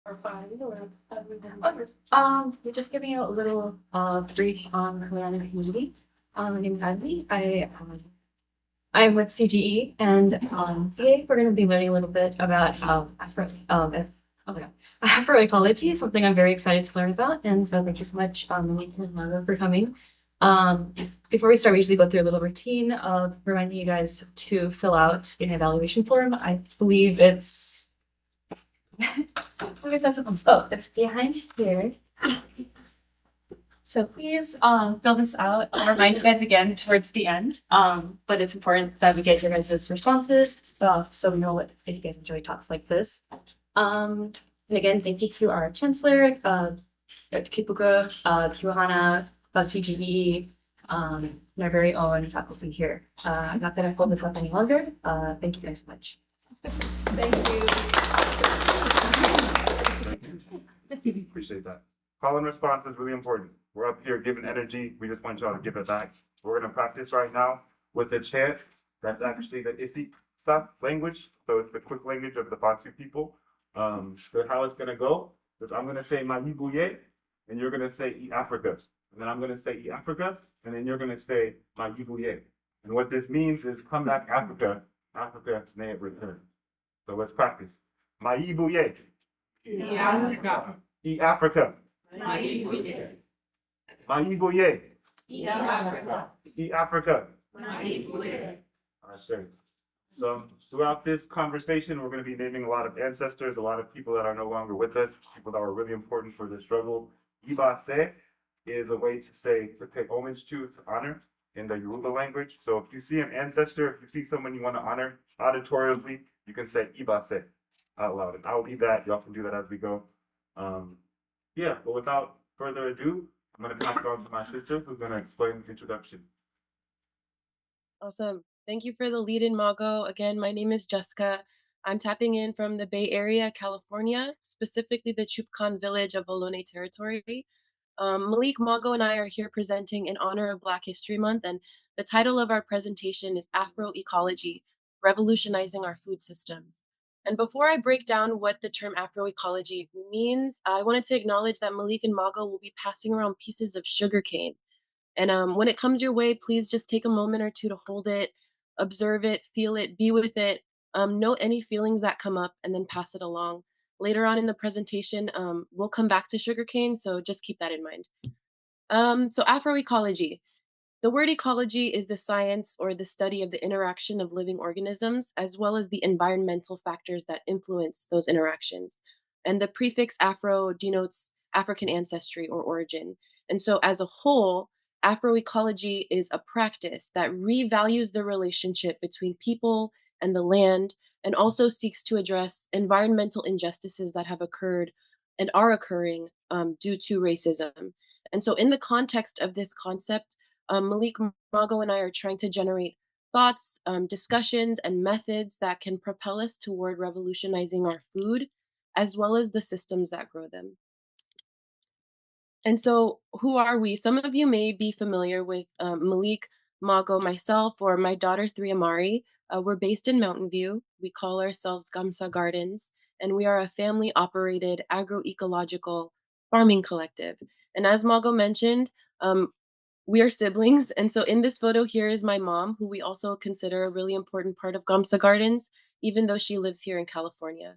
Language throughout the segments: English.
Or five, or Okay. We're just giving you a little brief on the Kuleana community. My name is Edwin. I'm with CGE, and today we're going to be learning a little bit about oh my God, Afroecology is something I'm very excited to learn about. And so thank you so much, Monique and Laura, for coming. Before we start, we usually go through a little routine of reminding you guys to fill out an evaluation form. I believe it's where's that supposed? Oh, it's behind here. So please fill this out. I'll remind you guys again towards the end. But it's important that we get your guys' responses so we know what if you guys enjoy talks like this. And again, thank you to our chancellor, Dr. Kipuka, Kilohana, CGE, and our very own faculty here. I'm not going to hold this up any longer. Thank you guys so much. thank you. Appreciate that. Call and response is really important. We're up here giving energy. We just want y'all to give it back. We're gonna practice right now with the chant. That's actually the Isisa language. So it's the quick language of the Bantu people. So how it's gonna go is I'm gonna say Mayibuye, and you're gonna say E Africa. And then I'm gonna say E Africa, and then you're gonna say Mayibuye. And what this means is come back Africa. Africa may have returned. So let's practice. Mayibuye. Africa. E Africa. Naibuye. Mayibuye. Africa. E Africa. Naibuye. Sure. So throughout this conversation, we're going to be naming a lot of ancestors, a lot of people that are no longer with us, people that were really important for the struggle. Ibase is a way to say, to pay homage to honor in the Yoruba language. So if you see an ancestor, if you see someone you want to honor auditorially, you can say Ibase out loud. And I'll leave that. Y'all can do that as we go. Yeah, but without further ado, I'm going to pass it on to my sister who's going to explain the introduction. Awesome. Thank you for the lead in, Mago. Again, my name is Jessica. I'm tapping in from the Bay Area, California, specifically the Chupcan village of Ohlone territory. Malik, Mago, and I are here presenting in honor of Black History Month, and the title of our presentation is Afroecology, Revolutionizing Our Food Systems. And before I break down what the term Afroecology means, I wanted to acknowledge that Malik and Mago will be passing around pieces of sugarcane. And when it comes your way, please just take a moment or two to hold it, observe it, feel it, be with it. Note any feelings that come up and then pass it along. Later on in the presentation, we'll come back to sugarcane, so just keep that in mind. So Afroecology. The word ecology is the science or the study of the interaction of living organisms, as well as the environmental factors that influence those interactions. And the prefix Afro denotes African ancestry or origin. And so, as a whole, Afroecology is a practice that revalues the relationship between people and the land, and also seeks to address environmental injustices that have occurred and are occurring due to racism. And so, in the context of this concept, Malik, Mago, and I are trying to generate thoughts, discussions, and methods that can propel us toward revolutionizing our food, as well as the systems that grow them. And so, who are we? Some of you may be familiar with Malik, Mago, myself, or my daughter, Three Amari. We're based in Mountain View. We call ourselves Gamsa Gardens, and we are a family operated agroecological farming collective. And as Mago mentioned, we are siblings. And so in this photo here is my mom, who we also consider a really important part of Gamsa Gardens, even though she lives here in California.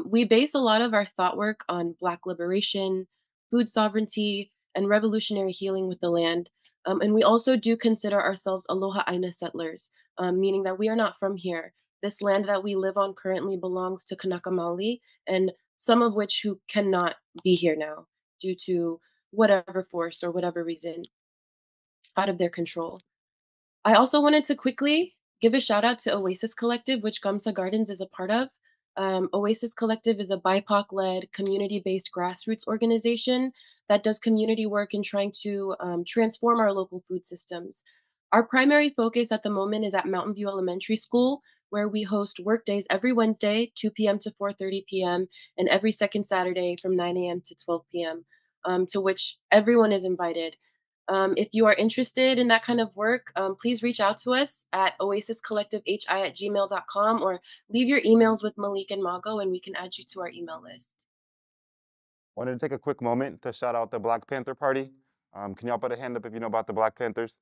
We base a lot of our thought work on Black liberation, food sovereignty, and revolutionary healing with the land. And we also do consider ourselves Aloha Aina settlers, meaning that we are not from here. This land that we live on currently belongs to Kanaka Maoli, and some of which who cannot be here now due to whatever force or whatever reason out of their control. I also wanted to quickly give a shout out to Oasis Collective, which Gamsa Gardens is a part of. Oasis Collective is a BIPOC led, community based grassroots organization that does community work in trying to transform our local food systems. Our primary focus at the moment is at Mountain View Elementary School, where we host work days every Wednesday, 2 p.m. to 4:30 p.m., and every second Saturday from 9 a.m. to 12 p.m., to which everyone is invited. If you are interested in that kind of work, please reach out to us at oasiscollectivehi@gmail.com or leave your emails with Malik and Mago and we can add you to our email list. Wanted to take a quick moment to shout out the Black Panther Party. Can y'all put a hand up if you know about the Black Panthers?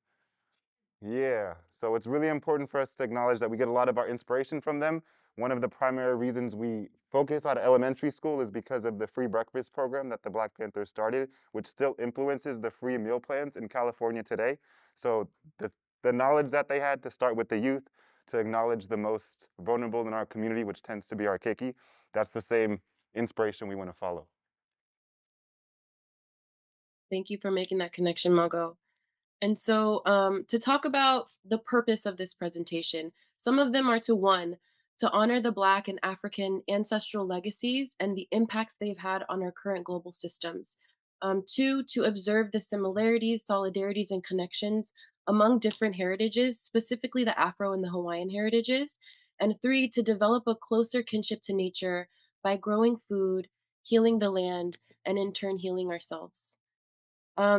Yeah, so it's really important for us to acknowledge that we get a lot of our inspiration from them. One of the primary reasons we focus out of elementary school is because of the free breakfast program that the Black Panthers started, which still influences the free meal plans in California today. So the knowledge that they had to start with the youth, to acknowledge the most vulnerable in our community, which tends to be our keiki, that's the same inspiration we want to follow. Thank you for making that connection, Mago. And so, to talk about the purpose of this presentation, some of them are to one, to honor the Black and African ancestral legacies and the impacts they've had on our current global systems. Two, to observe the similarities, solidarities, and connections among different heritages, specifically the Afro and the Hawaiian heritages. And three, to develop a closer kinship to nature by growing food, healing the land, and in turn healing ourselves.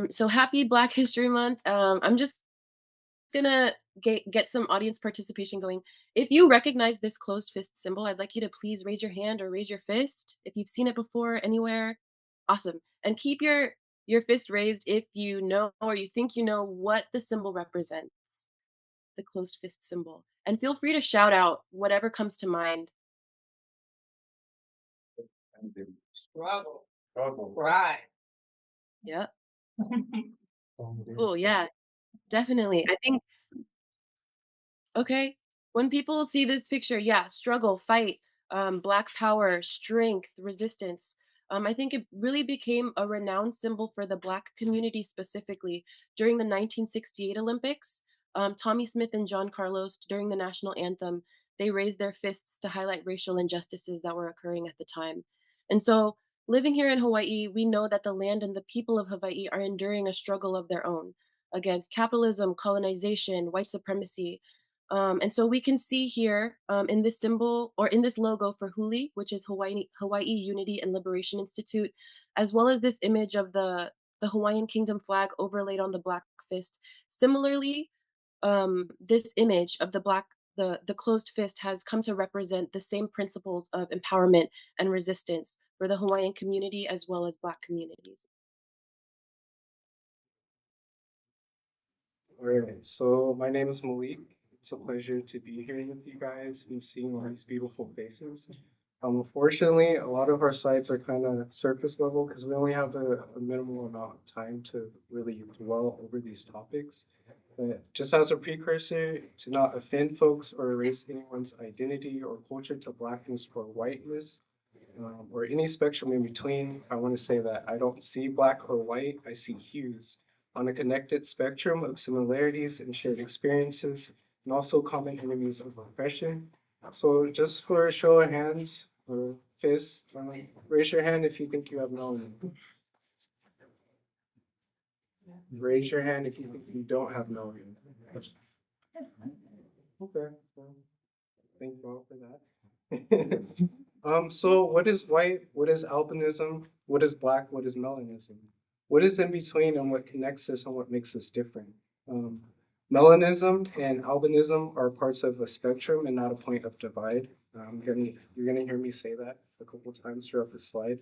So happy Black History Month. I'm just gonna get some audience participation going. If you recognize this closed fist symbol, I'd like you to please raise your hand or raise your fist if you've seen it before anywhere. Awesome. And keep your fist raised if you know or you think you know what the symbol represents, the closed fist symbol. And feel free to shout out whatever comes to mind. Struggle. Struggle. Pride. Yeah. Cool. Yeah, definitely. I think okay. When people see this picture, yeah, struggle, fight, black power, strength, resistance. I think it really became a renowned symbol for the Black community specifically during the 1968 Olympics. Tommy Smith and John Carlos, during the national anthem, they raised their fists to highlight racial injustices that were occurring at the time. And so, living here in Hawaii, we know that the land and the people of Hawaii are enduring a struggle of their own against capitalism, colonization, white supremacy, and so we can see here in this symbol or in this logo for Huli, which is Hawaii Unity and Liberation Institute, as well as this image of the Hawaiian Kingdom flag overlaid on the black fist. Similarly, this image of the closed fist has come to represent the same principles of empowerment and resistance for the Hawaiian community as well as Black communities. All right, so my name is Malik. It's a pleasure to be here with you guys and seeing all these beautiful faces. Unfortunately, a lot of our sites are kind of surface level because we only have a minimal amount of time to really dwell over these topics. But just as a precursor, to not offend folks or erase anyone's identity or culture to blackness or whiteness, or any spectrum in between, I want to say that I don't see black or white, I see hues on a connected spectrum of similarities and shared experiences, and also common enemies of oppression. So, just for a show of hands or fists, raise your hand if you think you have melanin. Raise your hand if you think you don't have melanin. Okay, well, thank you all for that. So what is white? What is albinism? What is black? What is melanism? What is in between and what connects us and what makes us different? Um, Melanism and albinism are parts of a spectrum and not a point of divide. You're gonna hear me say that a couple times throughout the slide.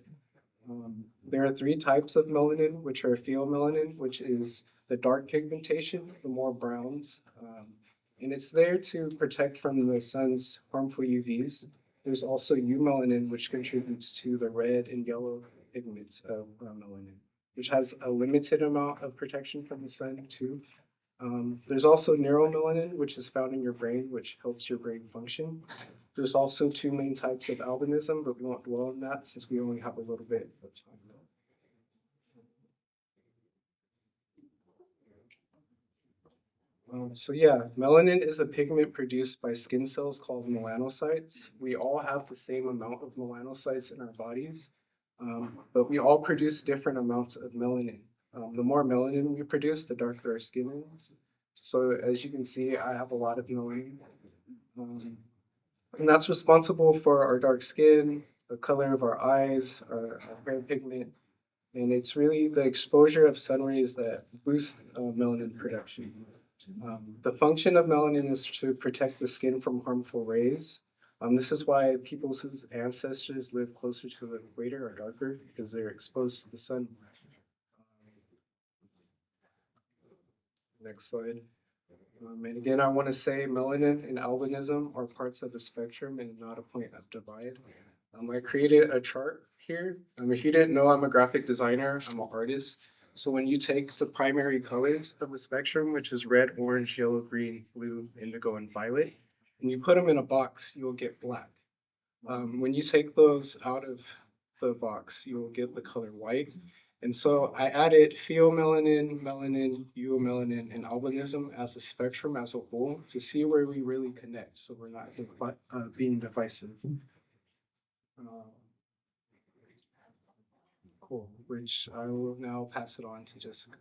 There are three types of melanin, which are pheomelanin, which is the dark pigmentation, the more browns, and it's there to protect from the sun's harmful UVs. There's also eumelanin, which contributes to the red and yellow pigments of melanin, which has a limited amount of protection from the sun too. There's also neuromelanin, which is found in your brain, which helps your brain function. There's also two main types of albinism, but we won't dwell on that since we only have a little bit of time. So yeah, melanin is a pigment produced by skin cells called melanocytes. We all have the same amount of melanocytes in our bodies, but we all produce different amounts of melanin. The more melanin we produce, the darker our skin is. So as you can see, I have a lot of melanin. And that's responsible for our dark skin, the color of our eyes, our hair pigment, and it's really the exposure of sun rays that boost melanin production. The function of melanin is to protect the skin from harmful rays. This is why people whose ancestors live closer to the equator are darker because they're exposed to the sun. Next slide. And again, I want to say melanin and albinism are parts of the spectrum and not a point of divide. I created a chart here. If you didn't know, I'm a graphic designer, I'm an artist. So when you take the primary colors of the spectrum, which is red, orange, yellow, green, blue, indigo, and violet, and you put them in a box, you'll get black. When you take those out of the box, you will get the color white. And so I added pheomelanin, melanin, eumelanin, and albinism as a spectrum as a whole to see where we really connect. So we're not being divisive. Cool, which I will now pass it on to Jessica.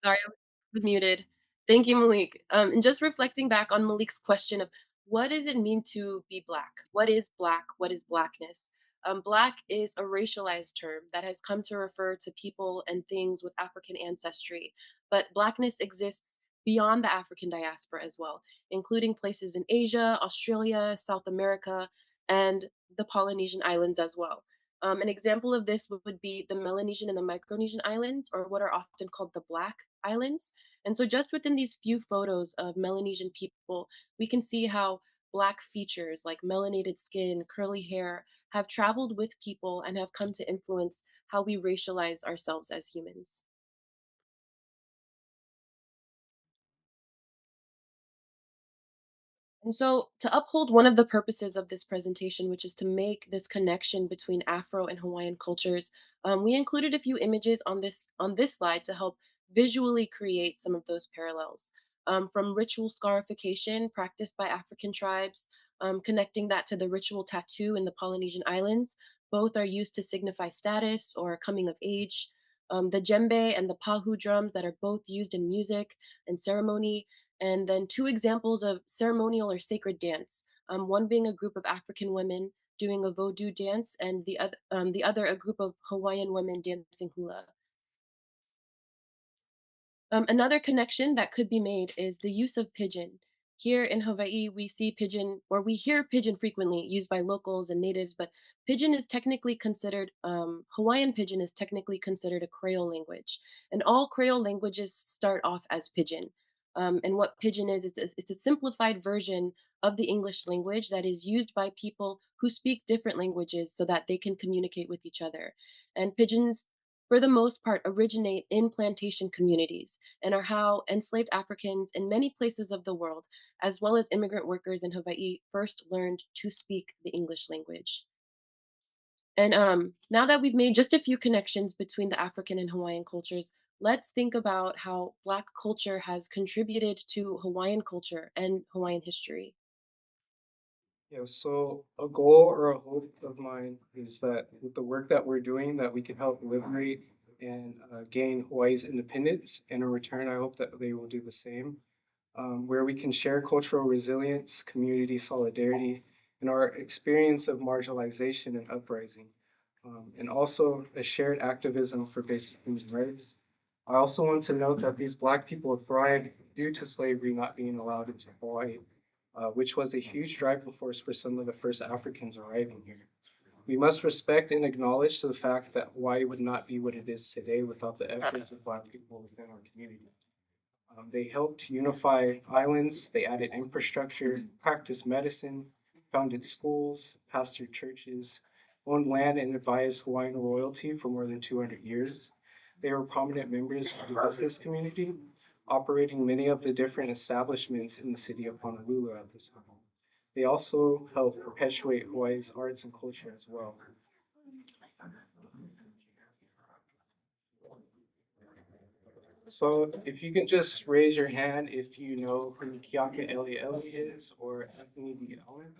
Sorry, I was muted. Thank you, Malik. And just reflecting back on Malik's question of what does it mean to be Black? What is Black? What is Blackness? Black is a racialized term that has come to refer to people and things with African ancestry, but Blackness exists beyond the African diaspora as well, including places in Asia, Australia, South America, and the Polynesian islands as well. An example of this would be the Melanesian and the Micronesian islands, or what are often called the Black Islands. And so, just within these few photos of Melanesian people, we can see how Black features like melanated skin, curly hair have traveled with people and have come to influence how we racialize ourselves as humans. And so, to uphold one of the purposes of this presentation, which is to make this connection between Afro and Hawaiian cultures, we included a few images on this slide to help visually create some of those parallels. From ritual scarification practiced by African tribes, connecting that to the ritual tattoo in the Polynesian islands, both are used to signify status or coming of age. The djembe and the pahu drums that are both used in music and ceremony, and then two examples of ceremonial or sacred dance. One being a group of African women doing a Vodou dance, and the other a group of Hawaiian women dancing hula. Another connection that could be made is the use of pigeon. Here in Hawaii, we see pigeon, or we hear pigeon frequently used by locals and natives, but Hawaiian pigeon is technically considered a Creole language. And all Creole languages start off as pigeon. And what pigeon is, it's a simplified version of the English language that is used by people who speak different languages so that they can communicate with each other. And pigeons, for the most part, originate in plantation communities and are how enslaved Africans in many places of the world, as well as immigrant workers in Hawaii, first learned to speak the English language. And now that we've made just a few connections between the African and Hawaiian cultures, let's think about how Black culture has contributed to Hawaiian culture and Hawaiian history. Yeah, so a goal or a hope of mine is that with the work that we're doing, that we can help liberate and gain Hawaii's independence. And in return, I hope that they will do the same, where we can share cultural resilience, community solidarity, and our experience of marginalization and uprising, and also a shared activism for basic human rights. I also want to note that these Black people thrived due to slavery not being allowed into Hawaii, which was a huge driving force for some of the first Africans arriving here. We must respect and acknowledge the fact that Hawaii would not be what it is today without the efforts of Black people within our community. They helped unify islands, they added infrastructure, practiced medicine, founded schools, pastored churches, owned land, and advised Hawaiian royalty for more than 200 years. They were prominent members of the business community, operating many of the different establishments in the city of Honolulu at the time. They also helped perpetuate Hawaii's arts and culture as well. So if you can just raise your hand if you know who Kiaka Elieli is or Anthony D. Allen.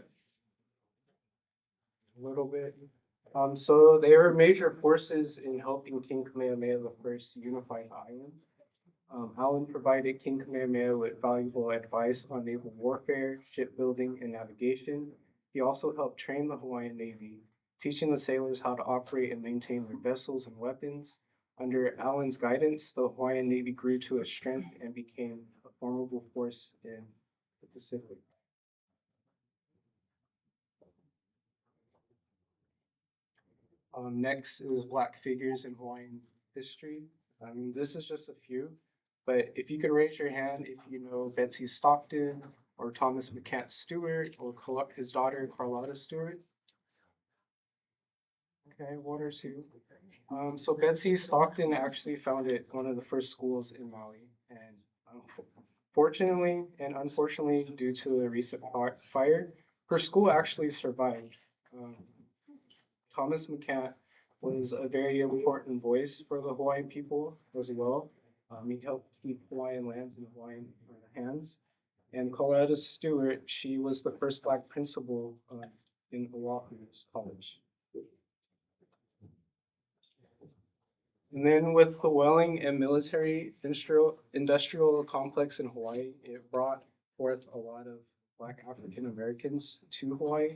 A little bit. So they were major forces in helping King Kamehameha I unify the island. Allen provided King Kamehameha with valuable advice on naval warfare, shipbuilding, and navigation. He also helped train the Hawaiian Navy, teaching the sailors how to operate and maintain their vessels and weapons. Under Allen's guidance, the Hawaiian Navy grew to a strength and became a formidable force in the Pacific. Next is Black figures in Hawaiian history. This is just a few, but if you could raise your hand if you know Betsy Stockton or Thomas McCant Stewart or his daughter Carlotta Stewart. Okay, one or two. So Betsy Stockton actually founded one of the first schools in Maui, and fortunately and unfortunately, due to the recent fire, her school actually survived. Um, Thomas McCant was a very important voice for the Hawaiian people as well. He helped keep Hawaiian lands in Hawaiian hands. And Colorado Stewart, she was the first Black principal in Oahu's college. And then with the Welling and military industrial complex in Hawaii, it brought forth a lot of Black African Americans to Hawaii.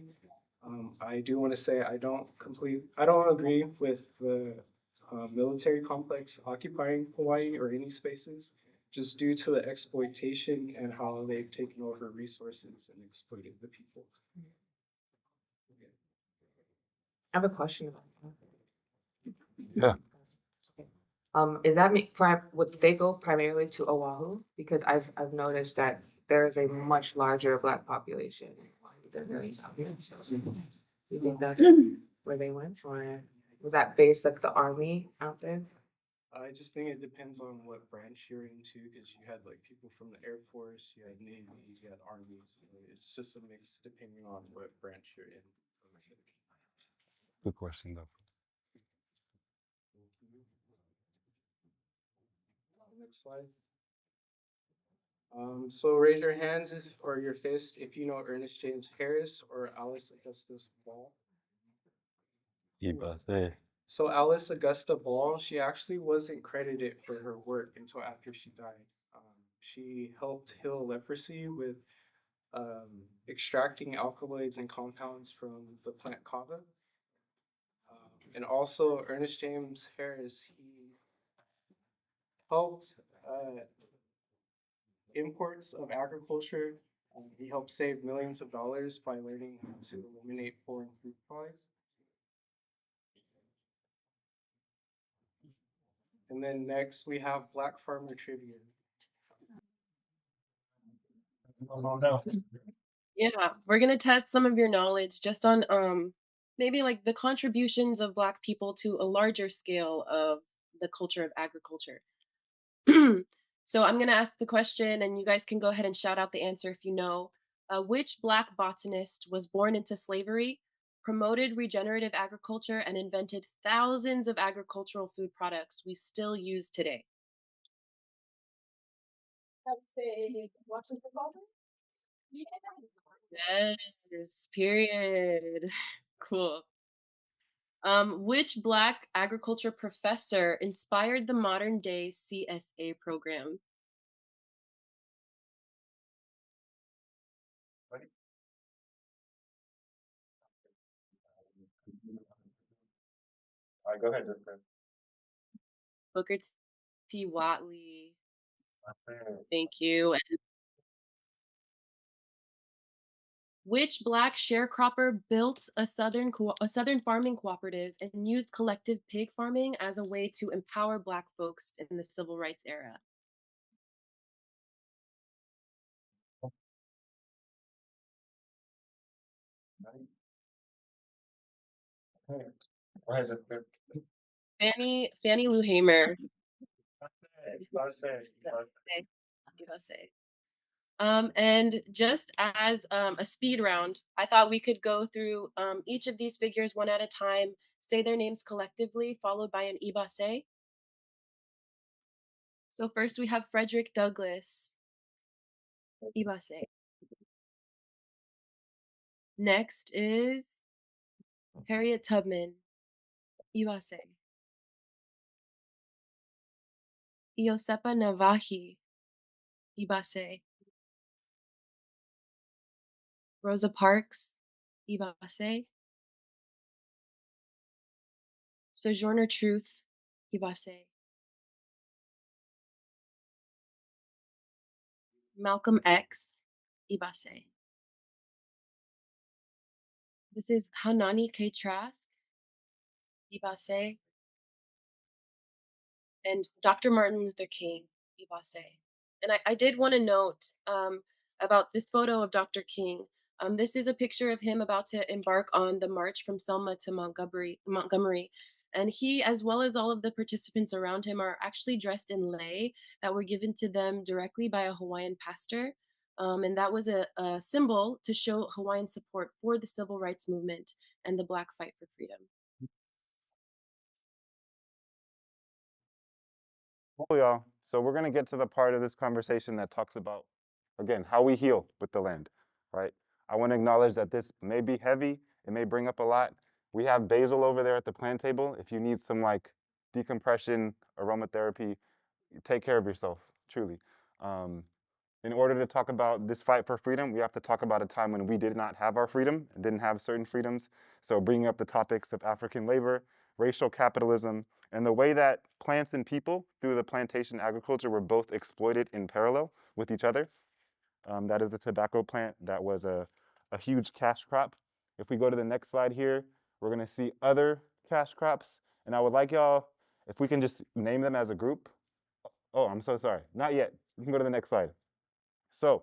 I do want to say I don't agree with the military complex occupying Hawaii or any spaces, just due to the exploitation and how they've taken over resources and exploited the people. I have a question about that. Yeah. Is that would they go primarily to Oahu? Because I've noticed that there is a much larger Black population in Hawaii than there is out here. So, you think that's where they went, or was that based like the army out there? I just think it depends on what branch you're into, because you had like people from the Air Force, you had Navy, you had Army. So it's just a mix depending on what branch you're in. Good question, though. Next slide. So raise your hands or your fist if you know Ernest James Harris or Alice Augustus Ball. Ibase. So Alice Augusta Ball, she actually wasn't credited for her work until after she died. She helped heal leprosy with extracting alkaloids and compounds from the plant kava. And also Ernest James Harris, he helped imports of agriculture. He helped save millions of dollars by learning how to eliminate foreign fruit flies. And then next we have Black Farmer Trivia. Oh, no. Yeah, we're gonna test some of your knowledge just on maybe like the contributions of Black people to a larger scale of the culture of agriculture. So I'm gonna ask the question, and you guys can go ahead and shout out the answer if you know. Which Black botanist was born into slavery, promoted regenerative agriculture, and invented thousands of agricultural food products we still use today? I would say Washington Baldwin. Yes, period. Cool. Which Black agriculture professor inspired the modern day CSA program? All right, go ahead, Jessica. Booker T. Watley. Okay. Thank you. And which Black sharecropper built a southern farming cooperative and used collective pig farming as a way to empower Black folks in the civil rights era? Okay. Go ahead, Jessica. Fannie Lou Hamer. Okay. USA. And just as a speed round, I thought we could go through each of these figures one at a time, say their names collectively, followed by an ibase. So first we have Frederick Douglass, ibase. Next is Harriet Tubman, ibase. Iosepa Navaji, ibase. Rosa Parks, ibase. Sojourner Truth, ibase. Malcolm X, Ibase. This is Hanani K. Trask, Ibase, and Dr. Martin Luther King, Ibase. And I did want to note about this photo of Dr. King. This is a picture of him about to embark on the march from Selma to Montgomery. And he, as well as all of the participants around him, are actually dressed in lei that were given to them directly by a Hawaiian pastor. And that was a symbol to show Hawaiian support for the civil rights movement and the Black fight for freedom. Cool, y'all. So we're gonna get to the part of this conversation that talks about, again, how we heal with the land, right? I want to acknowledge that this may be heavy. It may bring up a lot. We have basil over there at the plant table. If you need some like decompression, aromatherapy, take care of yourself, truly. In order to talk about this fight for freedom, we have to talk about a time when we did not have our freedom and didn't have certain freedoms. So bringing up the topics of African labor, racial capitalism, and the way that plants and people through the plantation agriculture were both exploited in parallel with each other. That is a tobacco plant that was a huge cash crop. If we go to the next slide here, we're gonna see other cash crops. And I would like y'all, if we can just name them as a group. Oh, I'm so sorry, not yet. You can go to the next slide. So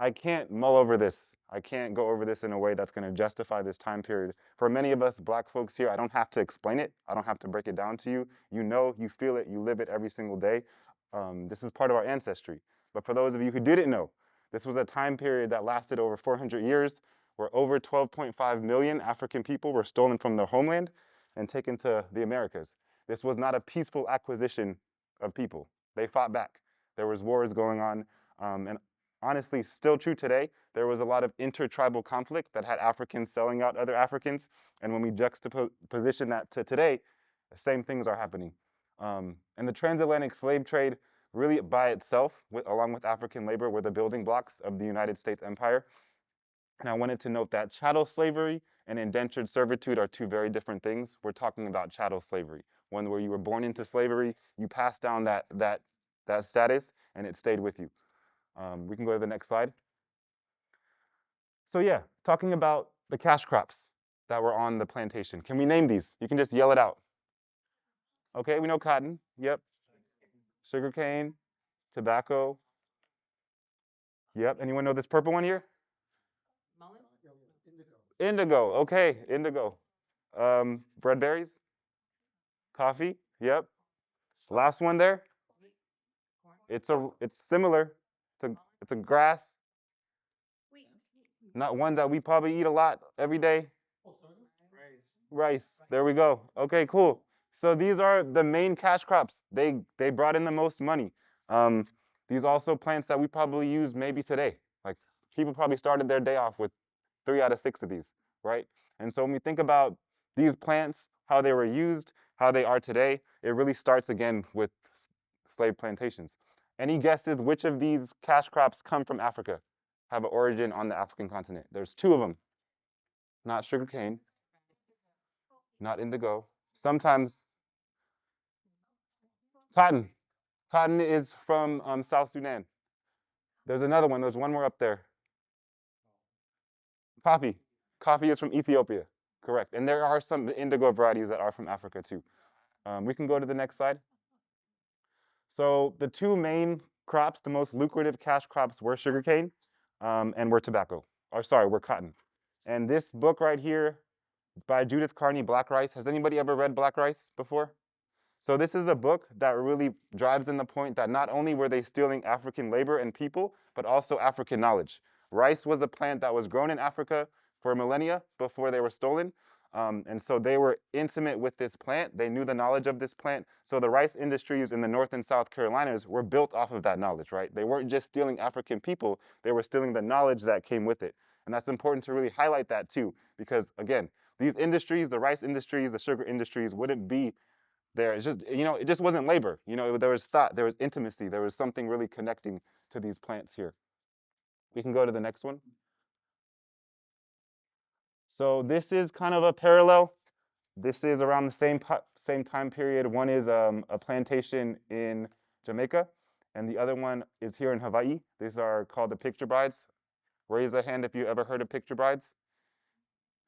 I can't mull over this. I can't go over this in a way that's going to justify this time period. For many of us Black folks here, I don't have to explain it. I don't have to break it down to you. You know, you feel it, you live it every single day. This is part of our ancestry. But for those of you who didn't know, this was a time period that lasted over 400 years, where over 12.5 million African people were stolen from their homeland and taken to the Americas. This was not a peaceful acquisition of people. They fought back. There was wars going on, and honestly still true today. There was a lot of intertribal conflict that had Africans selling out other Africans. And when we juxtaposition that to today, the same things are happening. And the transatlantic slave trade really by itself, along with African labor, were the building blocks of the United States empire. And I wanted to note that chattel slavery and indentured servitude are two very different things. We're talking about chattel slavery, one where you were born into slavery, you passed down that status, and it stayed with you. We can go to the next slide. So yeah, talking about the cash crops that were on the plantation. Can we name these? You can just yell it out. Okay, we know cotton. Yep. Sugarcane, tobacco. Yep. Anyone know this purple one here? Indigo. Okay, indigo. Bread berries. Coffee. Yep. Last one there. It's similar. It's a grass. Not one that we probably eat a lot every day. Rice. There we go. Okay, cool. So these are the main cash crops. They brought in the most money. These also plants that we probably use maybe today. Like people probably started their day off with 3 out of 6 of these, right? And so when we think about these plants, how they were used, how they are today, it really starts again with slave plantations. Any guesses which of these cash crops come from Africa, have an origin on the African continent? There's 2 of them. Not sugarcane, not indigo. Sometimes cotton. Cotton is from South Sudan. There's another one. There's one more up there. Coffee. Coffee is from Ethiopia. Correct. And there are some indigo varieties that are from Africa too. We can go to the next slide. So the 2 main crops, the most lucrative cash crops, were sugarcane and were tobacco. Or sorry, were cotton. And this book right here by Judith Carney, Black Rice. Has anybody ever read Black Rice before? So this is a book that really drives in the point that not only were they stealing African labor and people, but also African knowledge. Rice was a plant that was grown in Africa for millennia before they were stolen. And so they were intimate with this plant. They knew the knowledge of this plant. So the rice industries in the North and South Carolinas were built off of that knowledge, right? They weren't just stealing African people, they were stealing the knowledge that came with it. And that's important to really highlight that too, because again, these industries, the rice industries, the sugar industries wouldn't be there. It's just, it just wasn't labor. There was thought, there was intimacy, there was something really connecting to these plants here. We can go to the next one. So this is kind of a parallel. This is around the same time period. One is a plantation in Jamaica, and the other one is here in Hawaii. These are called the picture brides. Raise a hand if you ever heard of picture brides.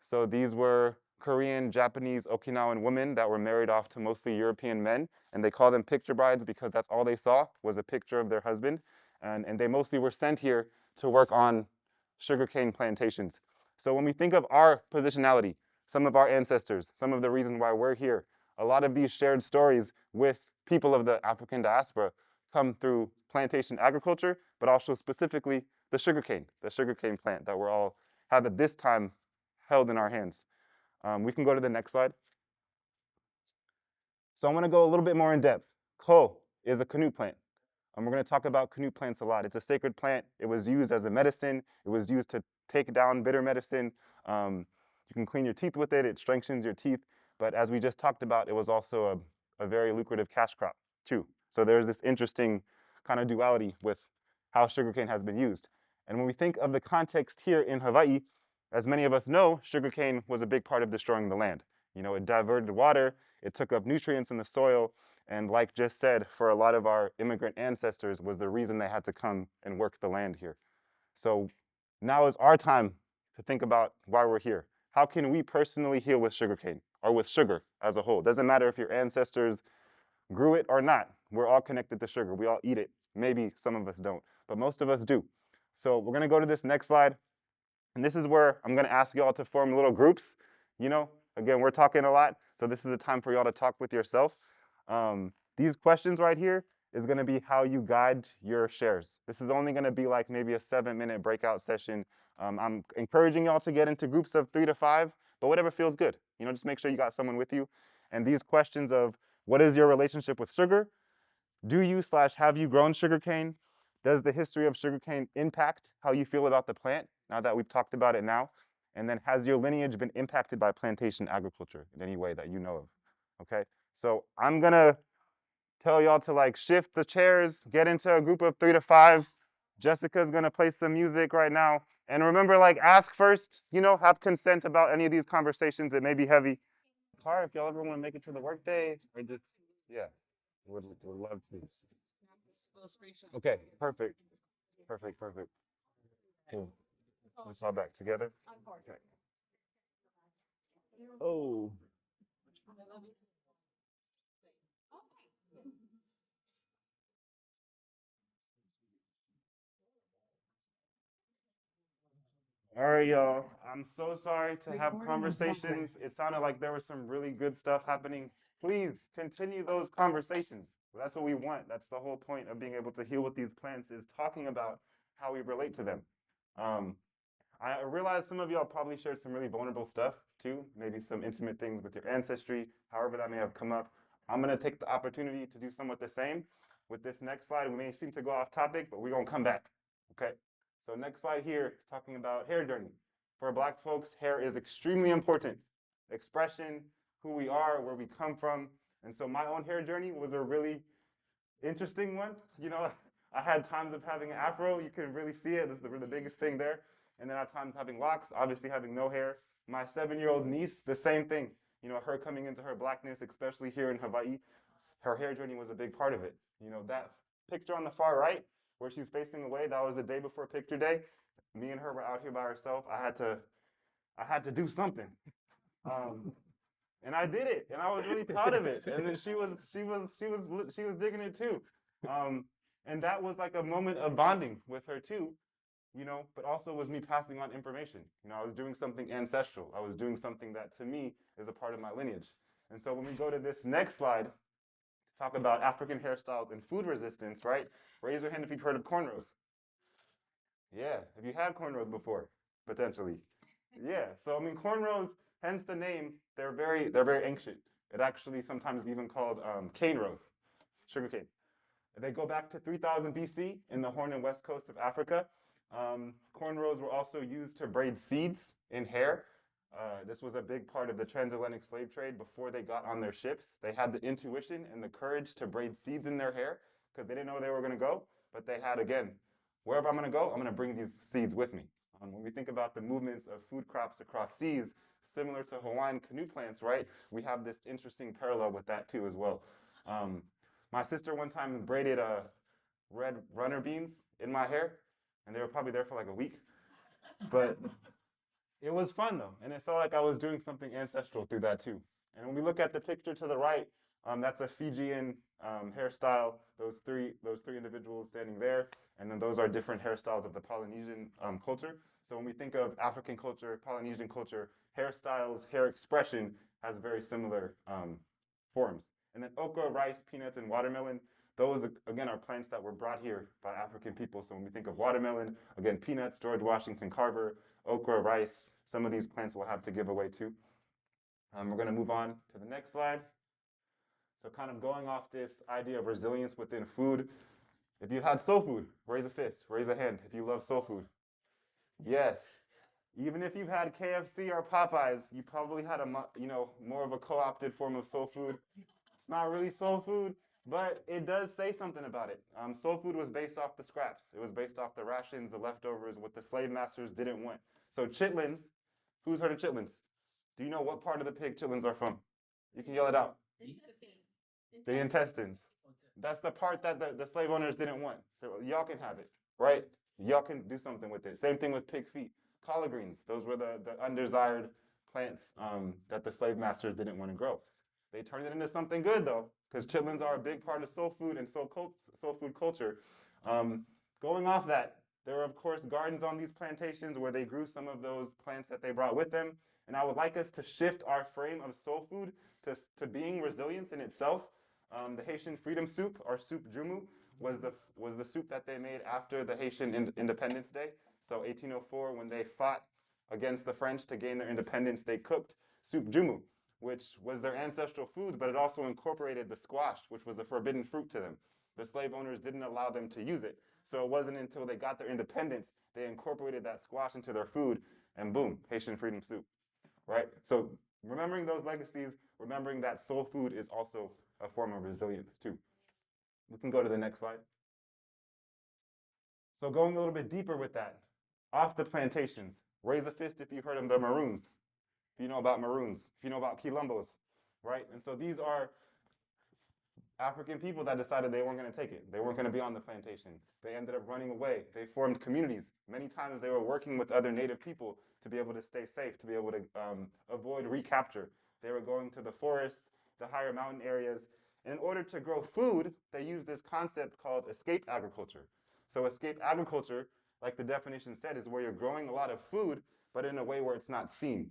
So these were Korean, Japanese, Okinawan women that were married off to mostly European men, and they call them picture brides because that's all they saw was a picture of their husband, and they mostly were sent here to work on sugarcane plantations. So when we think of our positionality, some of our ancestors, some of the reasons why we're here, a lot of these shared stories with people of the African diaspora come through plantation agriculture, but also specifically the sugarcane plant that we're all have at this time held in our hands. We can go to the next slide. So I want to go a little bit more in depth. Ko is a canoe plant. We're going to talk about canoe plants a lot. It's a sacred plant. It was used as a medicine. It was used to take down bitter medicine. You can clean your teeth with it. It strengthens your teeth. But as we just talked about, it was also a very lucrative cash crop too. So there's this interesting kind of duality with how sugarcane has been used. And when we think of the context here in Hawaii, as many of us know, sugarcane was a big part of destroying the land. You know, it diverted water, it took up nutrients in the soil, and like just said, for a lot of our immigrant ancestors was the reason they had to come and work the land here. So now is our time to think about why we're here. How can we personally heal with sugarcane or with sugar as a whole? Doesn't matter if your ancestors grew it or not. We're all connected to sugar. We all eat it. Maybe some of us don't, but most of us do. So we're going to go to this next slide. And this is where I'm going to ask y'all to form little groups. You know, again, we're talking a lot, so this is a time for y'all to talk with yourself. These questions right here is going to be how you guide your shares. This is only going to be like maybe a 7-minute breakout session. I'm encouraging y'all to get into groups of 3 to 5, but whatever feels good. You know, just make sure you got someone with you. And these questions of what is your relationship with sugar? Do you / have you grown sugarcane? Does the history of sugarcane impact how you feel about the plant now that we've talked about it now? And then has your lineage been impacted by plantation agriculture in any way that you know of? Okay, so I'm gonna tell y'all to like shift the chairs, get into a group of 3 to 5. Jessica's gonna play some music right now. And remember, like, ask first, you know, have consent about any of these conversations. It may be heavy. Car, if y'all ever want to make it to the workday, or just, yeah, would love to. Okay, perfect. Perfect. Cool. Let's all back together. Okay. Oh. All right, y'all. I'm so sorry to have conversations. It sounded like there was some really good stuff happening. Please continue those conversations. That's what we want. That's the whole point of being able to heal with these plants is talking about how we relate to them. Um, I realize some of y'all probably shared some really vulnerable stuff too, maybe some intimate things with your ancestry, however that may have come up. I'm gonna take the opportunity to do somewhat the same. With this next slide, we may seem to go off topic, but we're gonna come back, okay? So next slide here is talking about hair journey. For Black folks, hair is extremely important. Expression, who we are, where we come from. And so my own hair journey was a really interesting one. You know, I had times of having an afro. You can really see it. This is the biggest thing there. And then at times having locks, obviously having no hair. My 7-year-old niece, the same thing. You know, her coming into her Blackness, especially here in Hawaii, her hair journey was a big part of it. You know, that picture on the far right, where she's facing away, that was the day before picture day. Me and her were out here by herself. I had to do something. Um, and I did it, and I was really proud of it. And then she was digging it too. Um, and that was like a moment of bonding with her too, you know, but also was me passing on information. You know, I was doing something ancestral. I was doing something that to me is a part of my lineage. And so when we go to this next slide to talk about African hairstyles and food resistance, right? Raise your hand if you've heard of cornrows. Yeah, have you had cornrows before? Potentially. Yeah, so I mean, cornrows, hence the name, they're very ancient. It actually sometimes even called cane rows, sugar cane. They go back to 3000 BC in the Horn and West Coast of Africa. Cornrows were also used to braid seeds in hair. This was a big part of the transatlantic slave trade before they got on their ships. They had the intuition and the courage to braid seeds in their hair because they didn't know where they were going to go, but they had, again, wherever I'm going to go, I'm going to bring these seeds with me. When we think about the movements of food crops across seas, similar to Hawaiian canoe plants, right? We have this interesting parallel with that too as well. My sister one time braided red runner beans in my hair, and they were probably there for like a week. But it was fun though, and it felt like I was doing something ancestral through that too. And when we look at the picture to the right, that's a Fijian hairstyle. Those three individuals standing there, and then those are different hairstyles of the Polynesian culture. So when we think of African culture, Polynesian culture, hairstyles, hair expression has very similar forms. And then okra, rice, peanuts, and watermelon. Those again are plants that were brought here by African people. So when we think of watermelon, again, peanuts, George Washington Carver, okra, rice, some of these plants will have to give away too. We're going to move on to the next slide. So kind of going off this idea of resilience within food. If you had soul food, raise a fist, raise a hand if you love soul food. Yes. Even if you've had KFC or Popeyes, you probably had more of a co-opted form of soul food. It's not really soul food, but it does say something about it. Soul food was based off the scraps. It was based off the rations, the leftovers, what the slave masters didn't want. So chitlins, who's heard of chitlins? Do you know what part of the pig chitlins are from? You can yell it out. The intestines. That's the part that the slave owners didn't want. So y'all can have it, right? Y'all can do something with it. Same thing with pig feet. Collard greens, those were the undesired plants that the slave masters didn't want to grow. They turned it into something good though, because chitlins are a big part of soul food and soul food culture. Going off that, there were of course gardens on these plantations where they grew some of those plants that they brought with them. And I would like us to shift our frame of soul food to being resilience in itself. The Haitian freedom soup, or soup jumu, was the soup that they made after the Haitian Independence Day. So 1804, when they fought against the French to gain their independence, they cooked soup jumu, which was their ancestral food, but it also incorporated the squash, which was a forbidden fruit to them. The slave owners didn't allow them to use it. So it wasn't until they got their independence, they incorporated that squash into their food, and boom, Haitian freedom soup, right? So remembering those legacies, remembering that soul food is also a form of resilience too. We can go to the next slide. So going a little bit deeper with that, off the plantations, raise a fist if you've heard of the Maroons, if you know about Maroons, if you know about Quilombos, right? And so these are African people that decided they weren't going to take it. They weren't going to be on the plantation. They ended up running away. They formed communities. Many times they were working with other native people to be able to stay safe, to be able to avoid recapture. They were going to the forests, the higher mountain areas. And in order to grow food, they used this concept called escape agriculture. So escape agriculture, like the definition said, is where you're growing a lot of food, but in a way where it's not seen.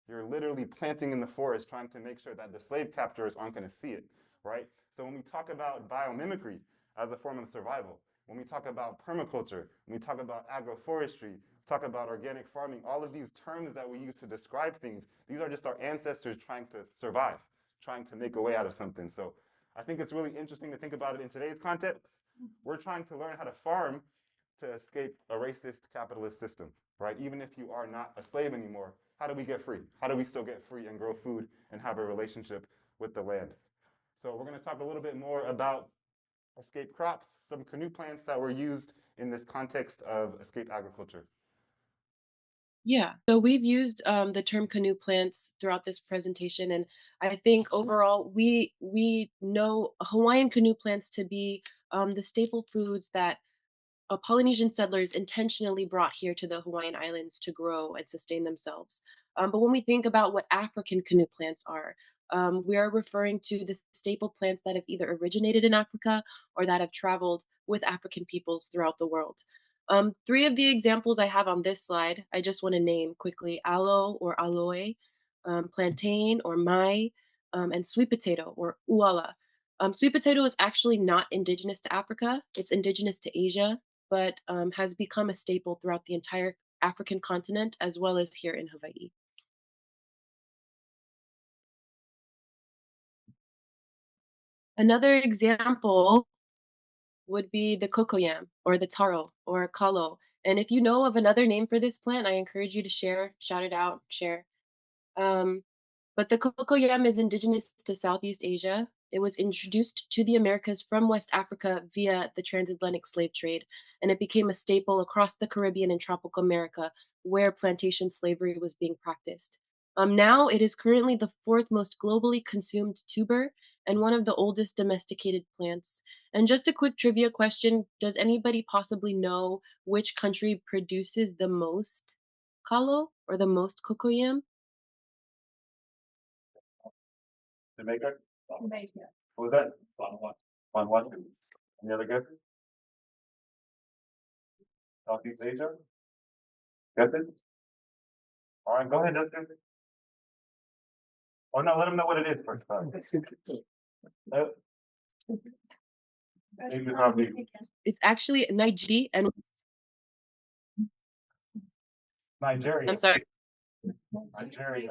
You're literally planting in the forest, trying to make sure that the slave captors aren't going to see it, right? So when we talk about biomimicry as a form of survival, when we talk about permaculture, when we talk about agroforestry, talk about organic farming, all of these terms that we use to describe things, these are just our ancestors trying to survive, trying to make a way out of something. So I think it's really interesting to think about it in today's context. We're trying to learn how to farm to escape a racist capitalist system, right? Even if you are not a slave anymore, how do we get free? How do we still get free and grow food and have a relationship with the land? So we're going to talk a little bit more about escape crops, some canoe plants that were used in this context of escape agriculture. Yeah, so we've used the term canoe plants throughout this presentation, and I think overall we know Hawaiian canoe plants to be the staple foods that Polynesian settlers intentionally brought here to the Hawaiian Islands to grow and sustain themselves. But when we think about what African canoe plants are, we are referring to the staple plants that have either originated in Africa or that have traveled with African peoples throughout the world. Three of the examples I have on this slide, I just want to name quickly: aloe or aloe, plantain or mai, and sweet potato or uala. Sweet potato is actually not indigenous to Africa, it's indigenous to Asia, but has become a staple throughout the entire African continent as well as here in Hawaii. Another example would be the cocoyam or the taro or kalo. And if you know of another name for this plant, I encourage you to share, shout it out, share. Um, but the cocoyam is indigenous to Southeast Asia. It was introduced to the Americas from West Africa via the transatlantic slave trade, and it became a staple across the Caribbean and tropical America where plantation slavery was being practiced. Now it is currently the fourth most globally consumed tuber and one of the oldest domesticated plants. And just a quick trivia question, does anybody possibly know which country produces the most kalo or the most cocoyam? Jamaica? Jamaica. What was that? Vanuatu. Any other guesses? Southeast Asia? Guesses? All right, go ahead, Justin. Oh no, let them know what it is first. Sorry. Maybe probably It's actually Nigeria and Nigeria. I'm sorry, Nigeria.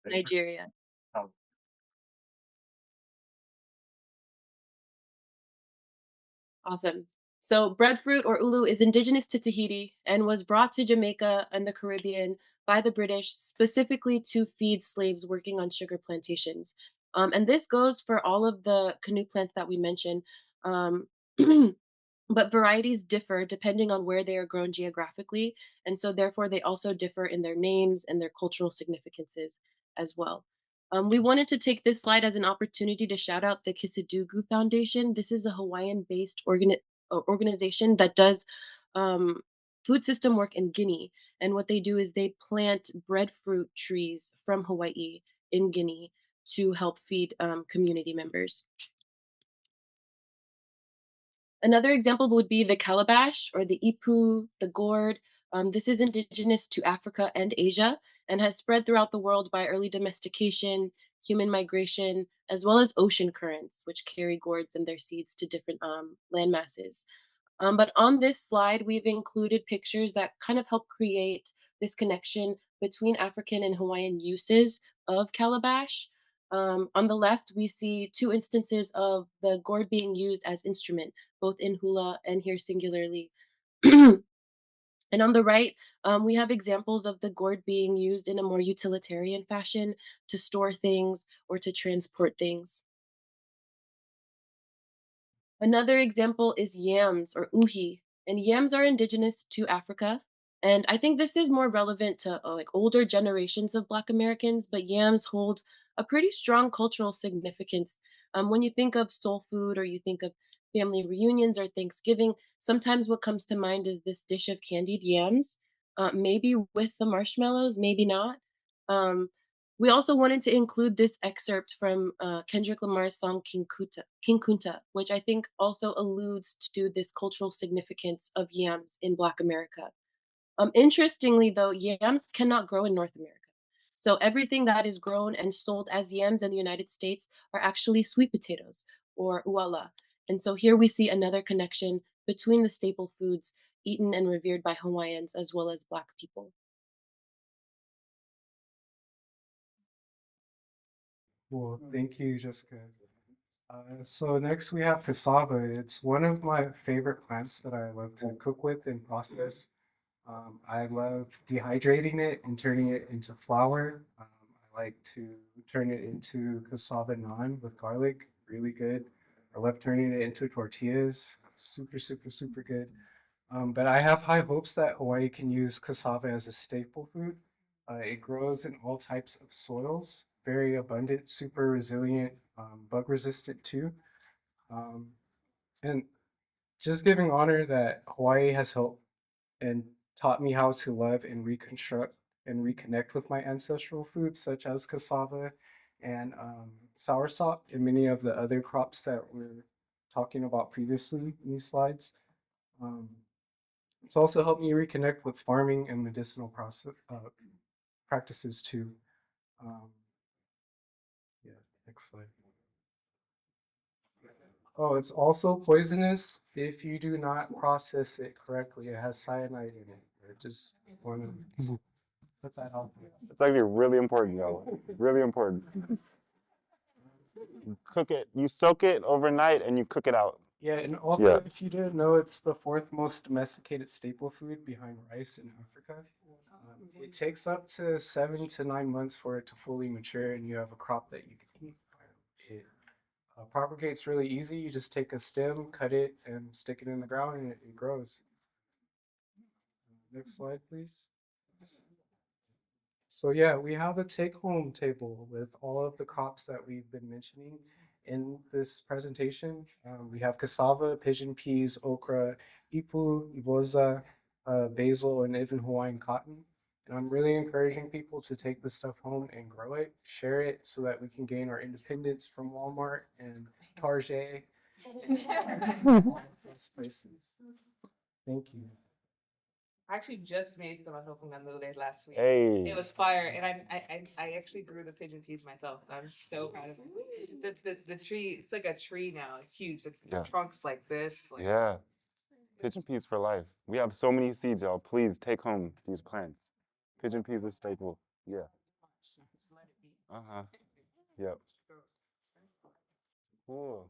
Nigeria. Oh, Awesome. So breadfruit or ulu is indigenous to Tahiti and was brought to Jamaica and the Caribbean by the British specifically to feed slaves working on sugar plantations. And this goes for all of the canoe plants that we mentioned. Um, but varieties differ depending on where they are grown geographically, and so therefore they also differ in their names and their cultural significances as well. We wanted to take this slide as an opportunity to shout out the Kisidugu Foundation. This is a Hawaiian-based organization that does um, food system work in Guinea, and what they do is they plant breadfruit trees from Hawaii in Guinea to help feed community members. Another example would be the calabash or the ipu, the gourd. This is indigenous to Africa and Asia and has spread throughout the world by early domestication, human migration, as well as ocean currents, which carry gourds and their seeds to different land masses. But on this slide, we've included pictures that kind of help create this connection between African and Hawaiian uses of calabash. On the left, we see two instances of the gourd being used as instrument, both in hula and here singularly. And on the right, we have examples of the gourd being used in a more utilitarian fashion to store things or to transport things. Another example is yams or uhi, and yams are indigenous to Africa. And I think this is more relevant to like older generations of Black Americans, but yams hold a pretty strong cultural significance. When you think of soul food or you think of family reunions or Thanksgiving, sometimes what comes to mind is this dish of candied yams, maybe with the marshmallows, maybe not. Um, we also wanted to include this excerpt from Kendrick Lamar's song King Kunta, which I think also alludes to this cultural significance of yams in Black America. Interestingly, though, yams cannot grow in North America. So everything that is grown and sold as yams in the United States are actually sweet potatoes or uala. And so here we see another connection between the staple foods eaten and revered by Hawaiians as well as Black people. Well, thank you, Jessica. So next we have cassava. It's one of my favorite plants that I love to cook with and process. I love dehydrating it and turning it into flour. I like to turn it into cassava naan with garlic, really good. I love turning it into tortillas, super, super, super good. But I have high hopes that Hawaii can use cassava as a staple food. It grows in all types of soils, very abundant, super resilient, bug resistant too. Um, and just giving honor that Hawaii has helped and taught me how to love and reconstruct and reconnect with my ancestral foods such as cassava and soursop and many of the other crops that we're talking about previously in these slides. Um, it's also helped me reconnect with farming and medicinal practices too. Um, yeah, next slide. Oh, it's also poisonous if you do not process it correctly. It has cyanide in it. I just want to put that out there. it's actually really important, y'all. Really important. Cook it. You soak it overnight and you cook it out. Yeah, and also, Yeah. if you didn't know, it's the fourth most domesticated staple food behind rice in Africa. It takes up to 7 to 9 months for it to fully mature, and you have a crop that you can eat. It propagates really easy. You just take a stem, cut it, and stick it in the ground, and it grows. Next slide, please. So yeah, we have a take-home table with all of the crops that we've been mentioning, in this presentation. We have cassava, pigeon peas, okra, ipu, iboza, basil, and even Hawaiian cotton. And I'm really encouraging people to take this stuff home and grow it, share it, so that we can gain our independence from Walmart and Target. Those places. Thank you. I actually just made some tofu noodles last week. Hey. It was fire, and I actually grew the pigeon peas myself. So I'm so proud of it. The tree, it's like a tree now. It's huge. The Yeah. trunk's like this. Like, Yeah. Pigeon peas for life. We have so many seeds, y'all. Please take home these plants. Pigeon peas is staple. Yeah. just let it be. Uh-huh. Yep. Cool.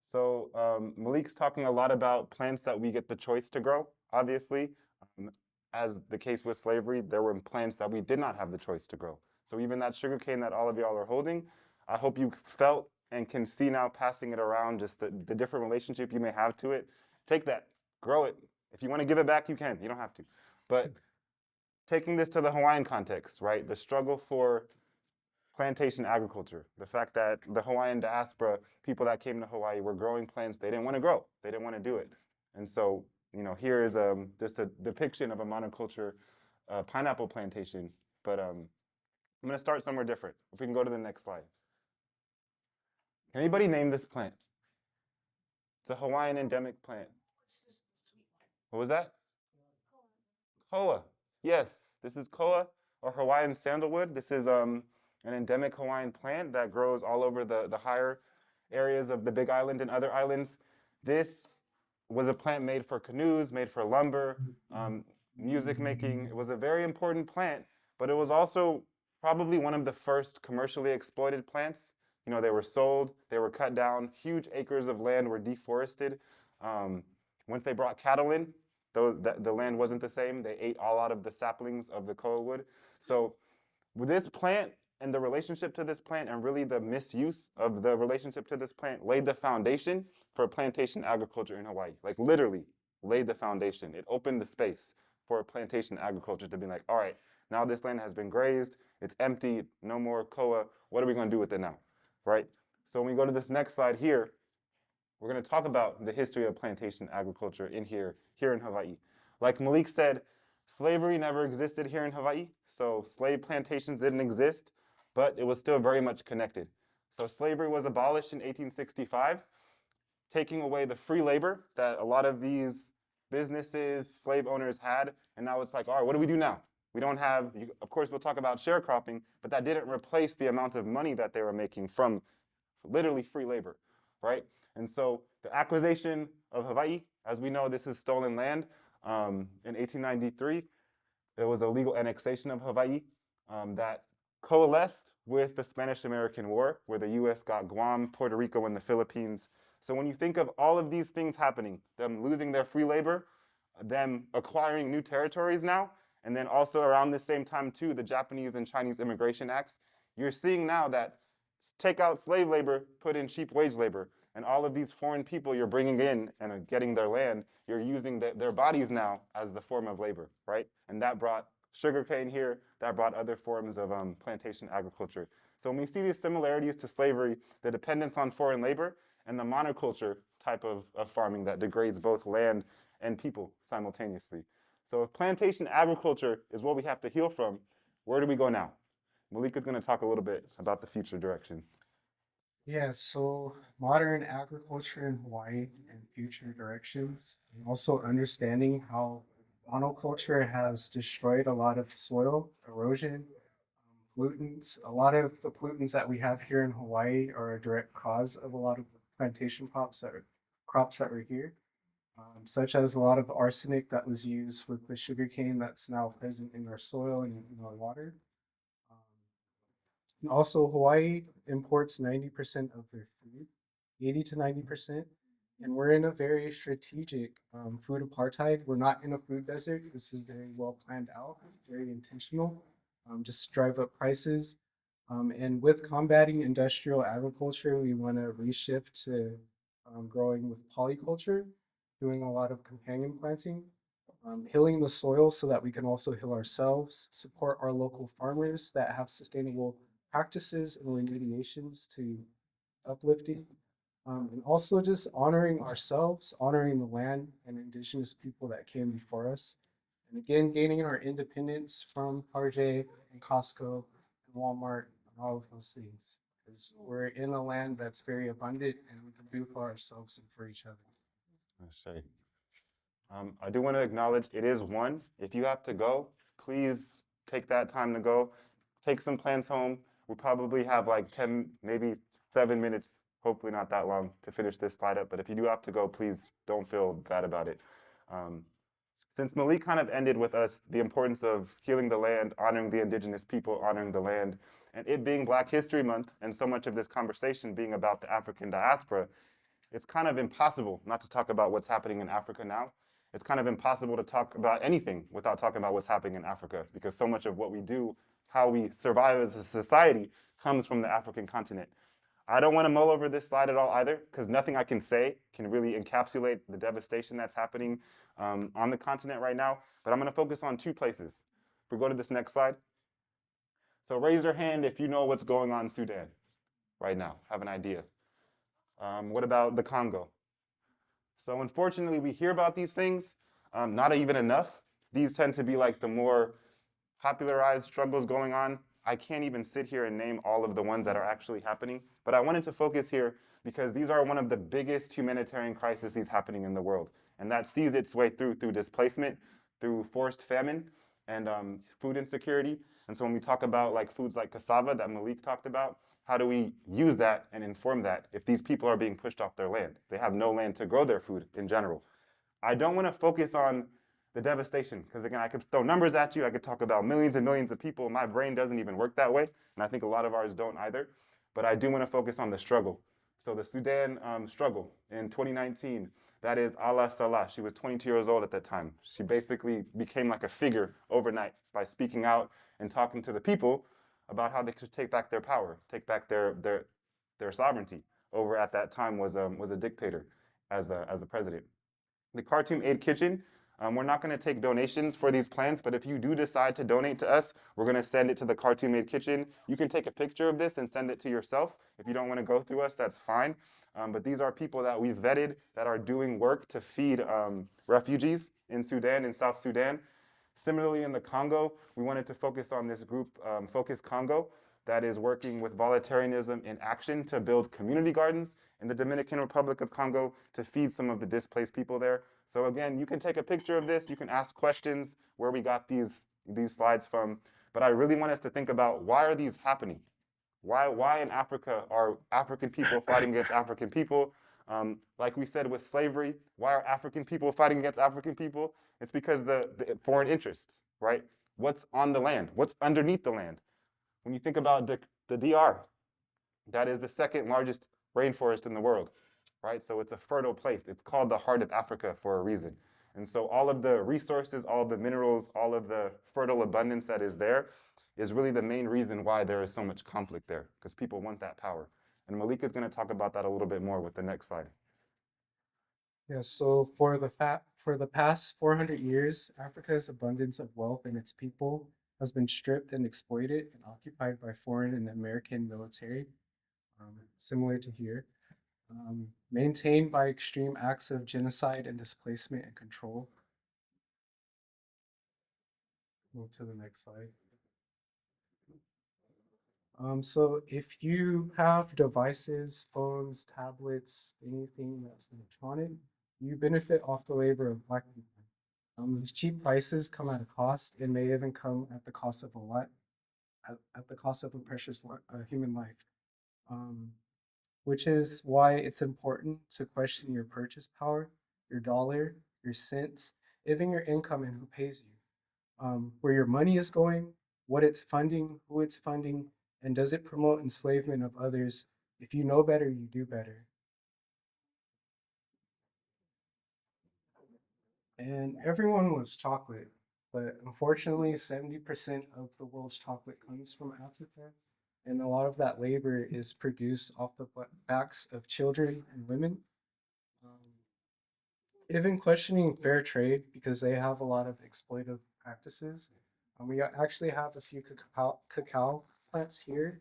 So Malik's talking a lot about plants that we get the choice to grow, obviously. Um, as the case with slavery, there were plants that we did not have the choice to grow. So even that sugarcane that all of y'all are holding, I hope you felt and can see now passing it around, just the different relationship you may have to it. Take that, grow it. If you want to give it back, you can. You don't have to. But taking this to the Hawaiian context, right? The struggle for plantation agriculture, the fact that the Hawaiian diaspora, people that came to Hawaii were growing plants they didn't want to grow, they didn't want to do it. And so, here is just a depiction of a monoculture pineapple plantation. But I'm going to start somewhere different. If we can go to the next slide. Can anybody name this plant? It's a Hawaiian endemic plant. What was that? Koa. Yes, this is koa, or Hawaiian sandalwood. This is an endemic Hawaiian plant that grows all over the higher areas of the Big Island and other islands. This was a plant made for canoes, made for lumber, music making. It was a very important plant, but it was also probably one of the first commercially exploited plants. They were sold, they were cut down, huge acres of land were deforested. Once they brought cattle in, the land wasn't the same. They ate all out of the saplings of the koa wood. So with this plant and the relationship to this plant, and really the misuse of the relationship to this plant, laid the foundation for plantation agriculture in Hawaii. Like literally laid the foundation. It opened the space for plantation agriculture to be like, all right, now this land has been grazed, it's empty, no more koa. What are we going to do with it now, right? So when we go to this next slide here, we're going to talk about the history of plantation agriculture here in Hawaii. Like Malik said, slavery never existed here in Hawaii, so slave plantations didn't exist, but it was still very much connected. So slavery was abolished in 1865, taking away the free labor that a lot of these businesses, slave owners had, and now it's like, all right, what do we do now? We don't have, of course, we'll talk about sharecropping, but that didn't replace the amount of money that they were making from literally free labor, right? And so the acquisition of Hawaii, as we know, this is stolen land. In 1893, there was a legal annexation of Hawaii that coalesced with the Spanish-American War, where the U.S. got Guam, Puerto Rico, and the Philippines. So when you think of all of these things happening, them losing their free labor, them acquiring new territories now, and then also around the same time too, the Japanese and Chinese Immigration Acts, you're seeing now that take out slave labor, put in cheap wage labor, and all of these foreign people you're bringing in and are getting their land, you're using their bodies now as the form of labor, right? And that brought sugarcane here, that brought other forms of plantation agriculture. So when we see these similarities to slavery, the dependence on foreign labor, and the monoculture type of farming that degrades both land and people simultaneously. So if plantation agriculture is what we have to heal from, where do we go now? Malika's going to talk a little bit about the future direction. Yeah, so modern agriculture in Hawaii and future directions, and also understanding how monoculture has destroyed a lot of soil erosion, pollutants. A lot of the pollutants that we have here in Hawaii are a direct cause of a lot of plantation crops that were here, such as a lot of arsenic that was used with the sugarcane that's now present in our soil and in our water. And also, Hawaii imports 90% of their food, 80 to 90%. And we're in a very strategic food apartheid. We're not in a food desert. This is very well planned out, very intentional, just to drive up prices. And with combating industrial agriculture, we want to reshift to growing with polyculture, doing a lot of companion planting, healing the soil so that we can also heal ourselves, support our local farmers that have sustainable practices and remediations to uplifting. And also just honoring ourselves, honoring the land and indigenous people that came before us. And again, gaining our independence from Target and Costco and Walmart and all of those things. Because we're in a land that's very abundant and we can do for ourselves and for each other. Shay. I do want to acknowledge it is 1. If you have to go, please take that time to go. Take some plans home. We probably have like 10, maybe 7 minutes, hopefully not that long, to finish this slide up. But if you do have to go, please don't feel bad about it. Since Malik kind of ended with us the importance of healing the land, honoring the indigenous people, honoring the land, and it being Black History Month, and so much of this conversation being about the African diaspora, it's kind of impossible not to talk about what's happening in Africa now. It's kind of impossible to talk about anything without talking about what's happening in Africa, because so much of what we do, how we survive as a society, comes from the African continent. I don't want to mull over this slide at all either, because nothing I can say can really encapsulate the devastation that's happening on the continent right now. But I'm going to focus on 2 places. If we go to this next slide. So raise your hand if you know what's going on in Sudan right now, have an idea. What about the Congo? So unfortunately, we hear about these things, not even enough. These tend to be like the more popularized struggles going on. I can't even sit here and name all of the ones that are actually happening, but I wanted to focus here because these are one of the biggest humanitarian crises happening in the world, and that sees its way through displacement, through forced famine, and food insecurity. And so when we talk about like foods like cassava that Malik talked about, how do we use that and inform that if these people are being pushed off their land? They have no land to grow their food in general. I don't want to focus on the devastation, because again, I could throw numbers at you. I could talk about millions and millions of people. My brain doesn't even work that way, and I think a lot of ours don't either. But I do want to focus on the struggle. So the Sudan struggle in 2019, that is Ala Salah. She was 22 years old at that time. She basically became like a figure overnight by speaking out and talking to the people about how they could take back their power, take back their sovereignty over, at that time, was a dictator as the president. The Khartoum Aid Kitchen, we're not going to take donations for these plants, but if you do decide to donate to us, we're going to send it to the Khartoum Aid Kitchen. You can take a picture of this and send it to yourself. If you don't want to go through us, that's fine. But these are people that we've vetted that are doing work to feed refugees in Sudan, in South Sudan. Similarly, in the Congo, we wanted to focus on this group, Focus Congo, that is working with voluntarism in action to build community gardens in the Dominican Republic of Congo to feed some of the displaced people there. So again, you can take a picture of this, you can ask questions where we got these slides from, but I really want us to think about, why are these happening? Why in Africa are African people fighting against African people? Like we said with slavery, why are African people fighting against African people? It's because the foreign interests, right? What's on the land? What's underneath the land? When you think about the DR, that is the 2nd largest rainforest in the world, right? So it's a fertile place. It's called the heart of Africa for a reason. And so all of the resources, all of the minerals, all of the fertile abundance that is there is really the main reason why there is so much conflict there, because people want that power. And Malika is going to talk about that a little bit more with the next slide. Yeah, so for the past 400 years, Africa's abundance of wealth and its people has been stripped and exploited and occupied by foreign and American military, similar to here, maintained by extreme acts of genocide and displacement and control. Move to the next slide. So if you have devices, phones, tablets, anything that's electronic, you benefit off the labor of Black people. These cheap prices come at a cost and may even come at the cost of at the cost of a precious human life. Which is why it's important to question your purchase power, your dollar, your cents, even your income and who pays you. Where your money is going, what it's funding, who it's funding, and does it promote enslavement of others? If you know better, you do better. And everyone loves chocolate, but unfortunately, 70% of the world's chocolate comes from Africa. And a lot of that labor is produced off the backs of children and women. Even questioning fair trade, because they have a lot of exploitive practices. We actually have a few cacao plants here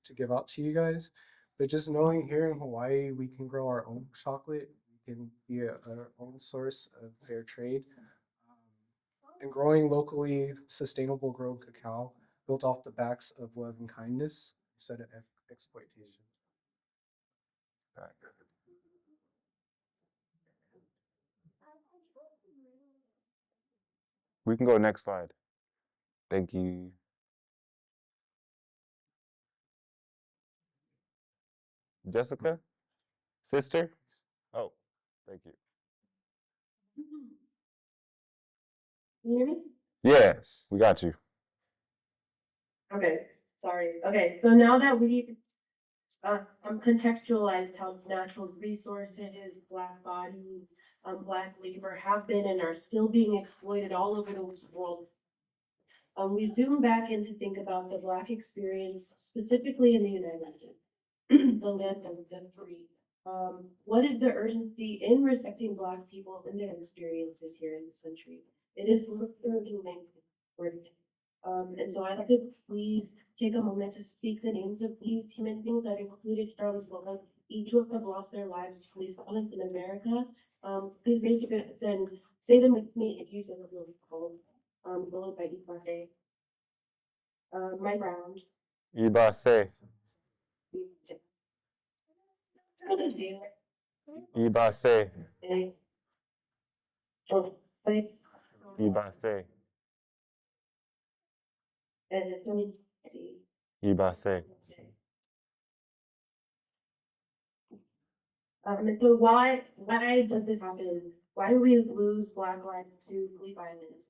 to give out to you guys. But just knowing here in Hawaii, we can grow our own chocolate, we can be our own source of fair trade. And growing locally sustainable grown cacao built off the backs of love and kindness instead of exploitation. We can go next slide. Thank you. Jessica? Sister? Oh, thank you. Can you hear me? Yes, we got you. Okay, sorry. Okay, so now that we've contextualized how natural resources, Black bodies, Black labor have been and are still being exploited all over the world, we zoom back in to think about the Black experience, specifically in the United States, the land of the free. What is the urgency in respecting Black people and their experiences here in this country? It is literally important. And so I'd like to please take a moment to speak the names of these human beings I've included here on the slide. Each of them have lost their lives to police violence in America. Please raise your fists and say them with me if you say the really called. Followed by Ibase. Mike Brown. Ibase. Ibase. Ibase. Ibase. Ibase. And Tony. Ibase. And so why does this happen? Why do we lose Black lives to police violence?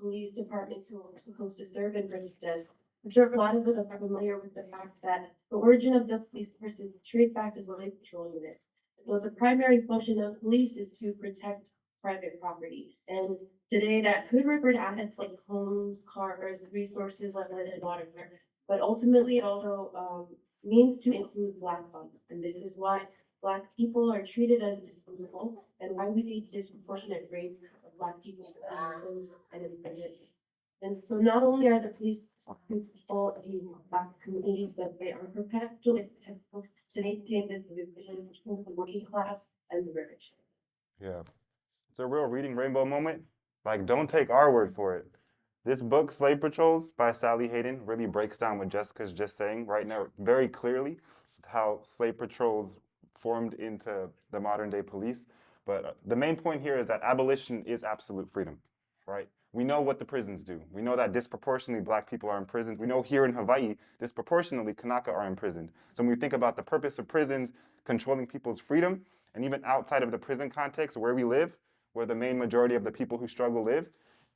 Police departments who are supposed to serve and protect us. I'm sure a lot of us are familiar with the fact that the origin of the police force is traced back to slave patrol units. So the primary function of police is to protect private property. And today that could refer to assets like homes, cars, resources like land and water. But ultimately it also means to include Black funds. And this is why Black people are treated as disposable, and why we see disproportionate rates of Black people in prisons and in prison. And so not only are the police people in Black communities, but they are perpetually to maintain this division between the working class and the rich. Yeah. It's a real reading rainbow moment. Like, don't take our word for it. This book, Slave Patrols by Sally Hayden, really breaks down what Jessica's just saying right now very clearly, how slave patrols formed into the modern day police. But the main point here is that abolition is absolute freedom, right? We know what the prisons do. We know that disproportionately Black people are imprisoned. We know here in Hawaii, disproportionately Kanaka are imprisoned. So when we think about the purpose of prisons, controlling people's freedom, and even outside of the prison context where we live, where the main majority of the people who struggle live,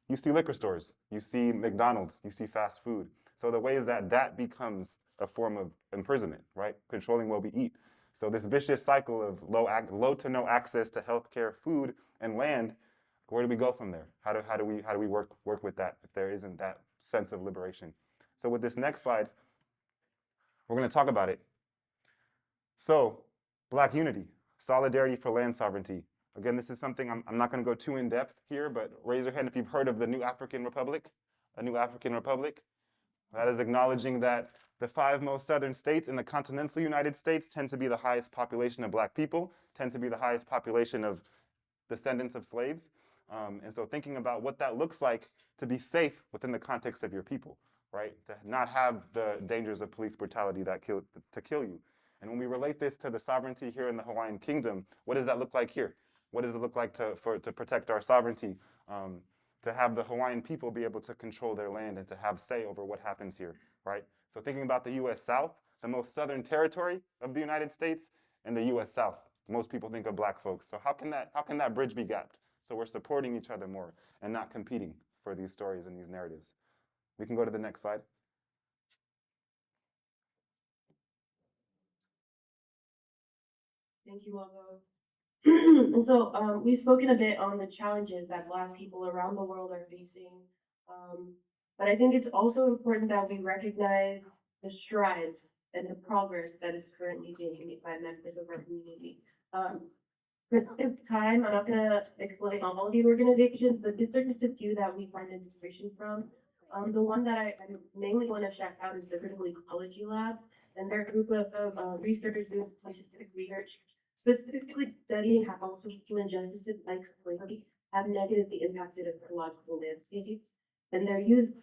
you see liquor stores, you see McDonald's, you see fast food. So the way is that that becomes a form of imprisonment, right? Controlling what we eat. So this vicious cycle of low to no access to healthcare, food, and land, where do we go from there? How do we work with that if there isn't that sense of liberation? So with this next slide, we're going to talk about it. So Black unity, solidarity for land sovereignty. Again, this is something I'm not going to go too in depth here, but raise your hand if you've heard of the New African Republic. A New African Republic. That is acknowledging that the 5 most southern states in the continental United States tend to be the highest population of Black people, tend to be the highest population of descendants of slaves. And so thinking about what that looks like to be safe within the context of your people, right? To not have the dangers of police brutality that kill you. And when we relate this to the sovereignty here in the Hawaiian Kingdom, what does that look like here? What does it look like to protect our sovereignty? To have the Hawaiian people be able to control their land and to have say over what happens here, right? So thinking about the U.S. South, the most southern territory of the United States, and the U.S. South. Most people think of Black folks. So how can that bridge be gapped? So we're supporting each other more and not competing for these stories and these narratives. We can go to the next slide. Thank you, Mongo. And so we've spoken a bit on the challenges that Black people around the world are facing. But I think it's also important that we recognize the strides and the progress that is currently being made by members of our community. For sake of time, I'm not gonna explain all of these organizations, but these are just a few that we find inspiration from. The one that I mainly want to check out is the Critical Ecology Lab. and they're a group of researchers doing scientific research, specifically studying how social injustices like slavery have negatively impacted ecological landscapes. And they're using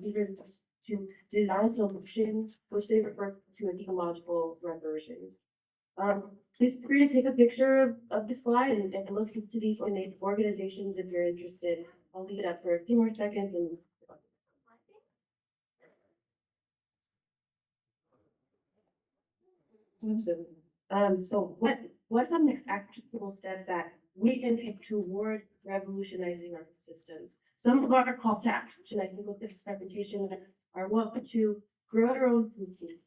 these results to design solutions, which they refer to as ecological reparations. Please feel free to take a picture of the slide and look into these organizations if you're interested. I'll leave it up for a few more seconds and. Awesome. So what's some next actionable steps that we can take toward revolutionizing our systems? Some of our calls to action, I think, with this presentation are one to grow your own food.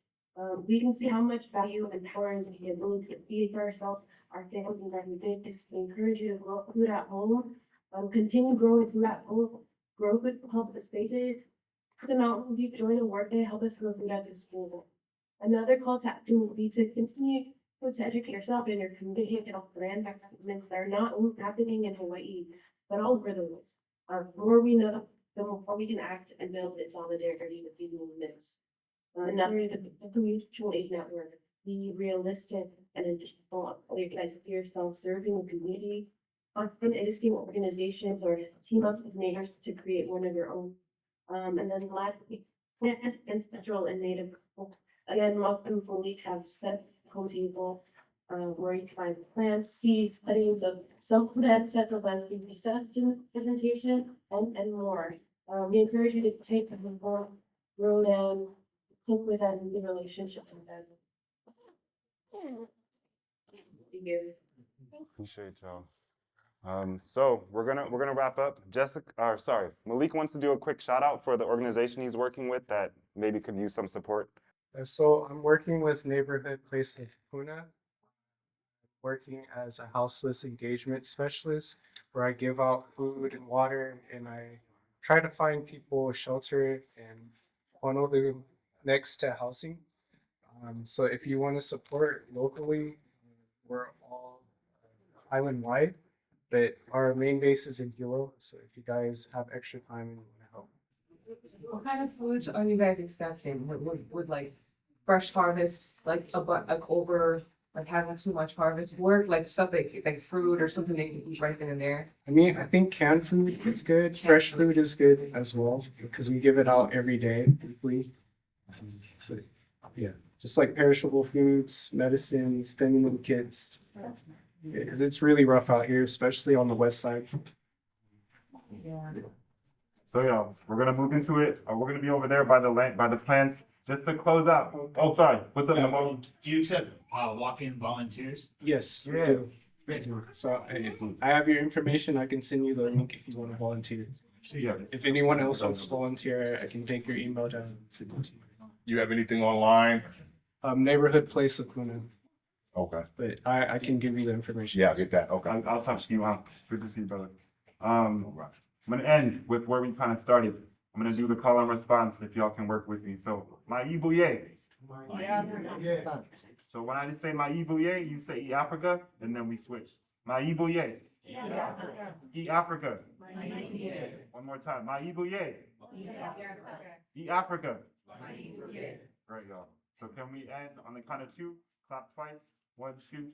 We can see how much value and power is in the ability to feed for ourselves, our families, and our communities. We encourage you to grow food at home. Continue growing food at home. Grow food public spaces. Come out and join the work day. Help us grow food at the school. Another call to action would be to continue to educate yourself and your community about land movements that are not only happening in Hawaii, but all over the world. The more we know, the more we can act and build in solidarity with these movements. Another is the mutual aid network. Be realistic and intentional. Organize with yourself, serving the community. Find existing organizations or team up with neighbors to create one of your own. And then lastly, plant ancestral and native folks. Again, Malcolm Foley have set home table where you can find plants, seeds, cuttings of self-food ancestral plants, presentation, and more. We encourage you to take them home, grow them, cook with them, the relationships with them. Thank you. Appreciate y'all. So we're gonna wrap up. Malik wants to do a quick shout out for the organization he's working with that maybe could use some support. So I'm working with Neighborhood Place of Puna, working as a houseless engagement specialist, where I give out food and water, and I try to find people shelter and funnel them next to housing. So if you want to support locally, we're all island wide, but our main base is in Hilo. So if you guys have extra time and you want to help. What kind of foods are you guys accepting? Would like fresh harvest, like over like having too much harvest work, like stuff like fruit or something they can eat right then and there? I mean, I think canned food is good. Fresh food is good as well because we give it out every day, weekly. But yeah, just like perishable foods, medicines, feminine kits. Because it's really rough out here, especially on the west side. Yeah. So yeah, we're gonna move into it. We're gonna be over there by the plants just to close out. Oh, sorry. What's up, Namo? Do you accept walk-in volunteers? Yes, we Yeah. do. So I have your information. I can send you the link if you want to volunteer. Yeah. If anyone else wants to volunteer, I can take your email down and send it to you. You have anything online? Neighborhood Place of Puna, Okay. but I can give you the information. Yeah, get that. Okay. I'll touch you. Good to see you, brother. I'm gonna end with where we kind of started. I'm gonna do the call and response if y'all can work with me. So my ibuye. So when I just say my ibuye, you say eat Africa, and then we switch. My ibuye. Eat Africa. One more time. My ibuye. Eat Africa. Great, y'all. So can we end on the count of two? Clap twice. 1, 2.